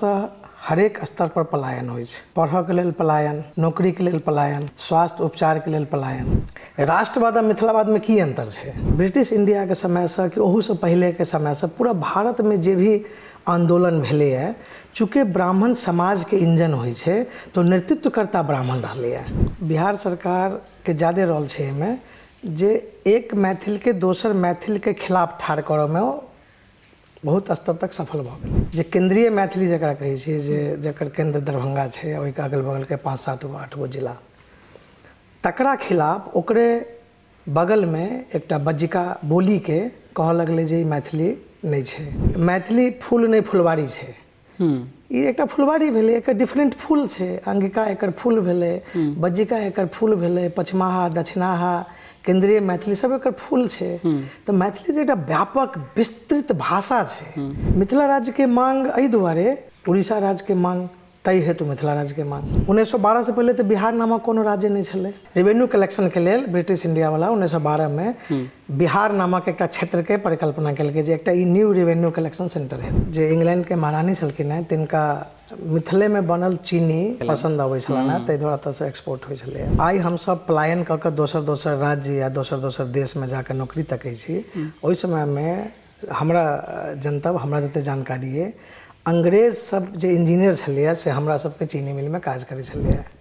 से हरेक स्तर पर पलायन होइ छै। पढ़य के लेल पलायन, नौकरी के लेल पलायन, स्वास्थ्य उपचार के लेल पलायन। राष्ट्रवाद आ मिथिलावाद में की अंतर छै? ब्रिटिश इंडिया के समय से कि ओहू से पहले के समय से पूरा भारत में जे भी आंदोलन भेले है, चूँकि ब्राह्मण समाज के इंजन होइ छै तो नेतृत्वकर्ता ब्राह्मण रहले है। बिहार सरकार के ज्यादा रोल छै एहिमे जे एक मैथिल के दोसर मैथिल के खिलाफ ठाड़ करऽ में बहुत स्तर तक सफल भऽ गेल। जे केंद्रीय मैथिली जकरा कहै छियै, जे जकर केंद्र दरभंगा छै, ओहिके अगल बगल के 5-7 गो 8 गो जिला, तकरा खिलाफ ओकरे बगल में एकटा बज्जिका बोली के कहऽ लगलै जे ई मैथिली नहीं छै, मैथिली फूल नहीं फुलवारी छै। ई एकटा फुलवारी भेलै, एकर डिफरेंट फूल छै। अंगिका एकर फूल भेलै, बज्जिका एकर फूल भेलै, पछमाहा, दक्षिणाहा, केंद्रीय मैथिली सब एकर फूल छै। तो मैथिली एकटा व्यापक विस्तृत भाषा छै। मिथिला राज्य के मांग एहि दुआरे, उड़ीसा राज्य के मांग तय हेतु मिथिला राज्य के मांग। 1912 से पहले तो बिहार नामक कोनो राज्य नहीं छलै। रेवेन्यू कलेक्शन के लेल ब्रिटिश इंडिया वाला 1912 में बिहार नामक एकटा क्षेत्र के परिकल्पना केलकै जे एकटा ई न्यू रेवेन्यू कलेक्शन सेंटर है। जे इंग्लैंड के महारानी छलखिन हैं, तिनका मिथिले में बनल चीनी पसंद अबै छलनि हैं, ताहि दुआरे एतऽ से एक्सपोर्ट होइ छलै। आइ हमसब पलायन कऽ कऽ दोसर दोसर राज्य या दोसर दोसर देश में जाकर नौकरी तकै छी। ओहि समय में हमरा जनतब, हमरा जते जानकारी है, अंग्रेज सब जे इंजीनियर छलैए से हमरा सबके चीनी मिल में काज करै छलैए।